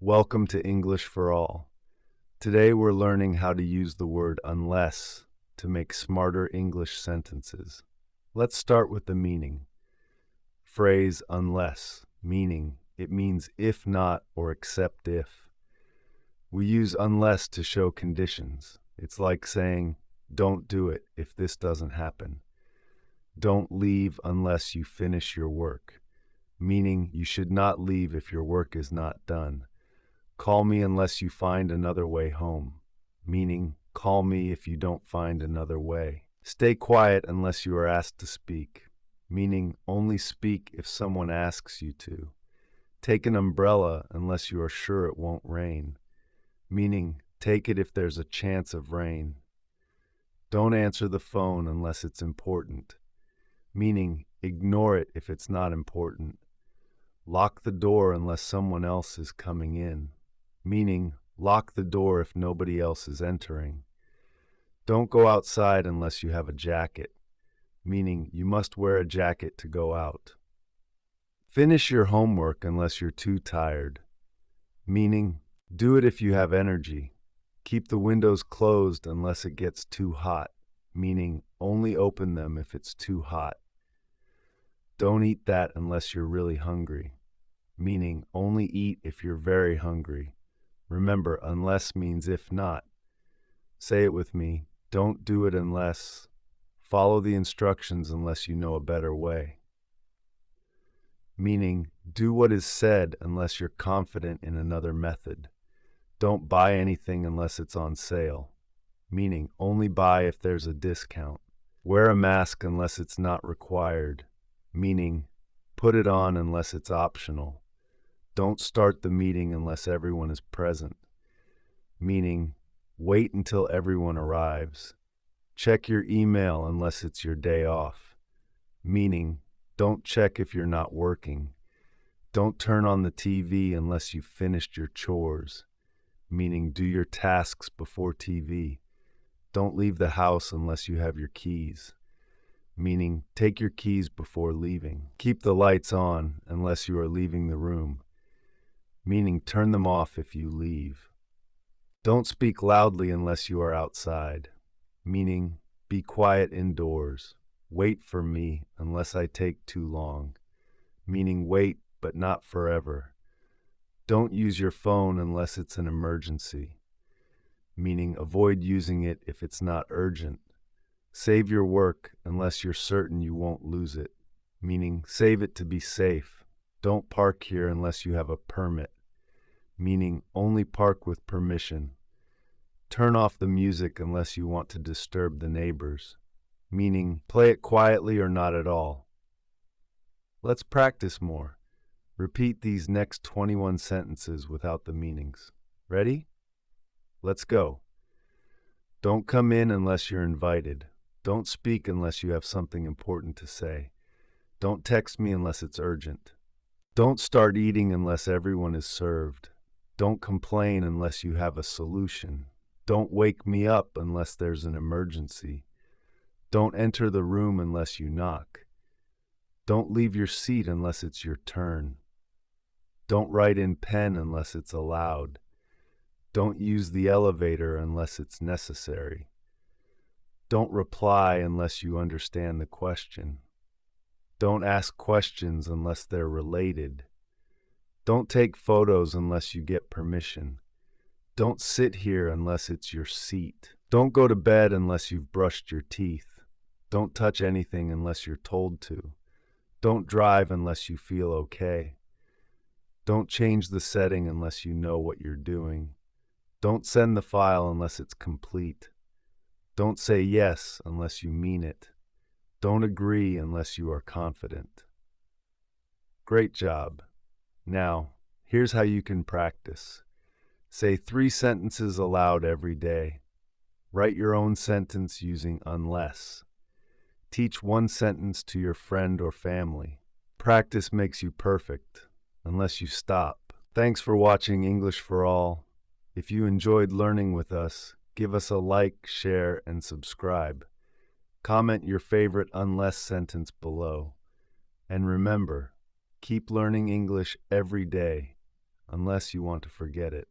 Welcome to English for All. Today we're learning how to use the word unless to make smarter English sentences. Let's start with the meaning. Phrase unless, meaning it means if not or except if. We use unless to show conditions. It's like saying, don't do it if this doesn't happen. Don't leave unless you finish your work, meaning you should not leave if your work is not done. Call me unless you find another way home, meaning call me if you don't find another way. Stay quiet unless you are asked to speak, meaning only speak if someone asks you to. Take an umbrella unless you are sure it won't rain, meaning take it if there's a chance of rain. Don't answer the phone unless it's important, meaning ignore it if it's not important. Lock the door unless someone else is coming in, meaning lock the door if nobody else is entering. Don't go outside unless you have a jacket, meaning you must wear a jacket to go out. Finish your homework unless you're too tired, meaning do it if you have energy. Keep the windows closed unless it gets too hot, meaning only open them if it's too hot. Don't eat that unless you're really hungry, meaning only eat if you're very hungry. Remember, unless means if not. Say it with me. Don't do it unless. Follow the instructions unless you know a better way. Meaning, do what is said unless you're confident in another method. Don't buy anything unless it's on sale, meaning only buy if there's a discount. Wear a mask unless it's not required, meaning put it on unless it's optional. Don't start the meeting unless everyone is present, meaning wait until everyone arrives. Check your email unless it's your day off, meaning don't check if you're not working. Don't turn on the TV unless you've finished your chores, meaning do your tasks before TV. Don't leave the house unless you have your keys, meaning take your keys before leaving. Keep the lights on unless you are leaving the room, meaning turn them off if you leave. Don't speak loudly unless you are outside, meaning be quiet indoors. Wait for me unless I take too long, meaning wait but not forever. Don't use your phone unless it's an emergency, meaning avoid using it if it's not urgent. Save your work unless you're certain you won't lose it, meaning save it to be safe. Don't park here unless you have a permit, meaning only park with permission. Turn off the music unless you want to disturb the neighbors, meaning play it quietly or not at all. Let's practice more. Repeat these next 21 sentences without the meanings. Ready? Let's go. Don't come in unless you're invited. Don't speak unless you have something important to say. Don't text me unless it's urgent. Don't start eating unless everyone is served. Don't complain unless you have a solution. Don't wake me up unless there's an emergency. Don't enter the room unless you knock. Don't leave your seat unless it's your turn. Don't write in pen unless it's allowed. Don't use the elevator unless it's necessary. Don't reply unless you understand the question. Don't ask questions unless they're related. Don't take photos unless you get permission. Don't sit here unless it's your seat. Don't go to bed unless you've brushed your teeth. Don't touch anything unless you're told to. Don't drive unless you feel okay. Don't change the setting unless you know what you're doing. Don't send the file unless it's complete. Don't say yes unless you mean it. Don't agree unless you are confident. Great job. Now, here's how you can practice. Say 3 sentences aloud every day. Write your own sentence using unless. Teach 1 sentence to your friend or family. Practice makes you perfect, unless you stop. Thanks for watching English for All. If you enjoyed learning with us, give us a like, share, and subscribe. Comment your favorite unless sentence below. And remember, keep learning English every day. unless you want to forget it.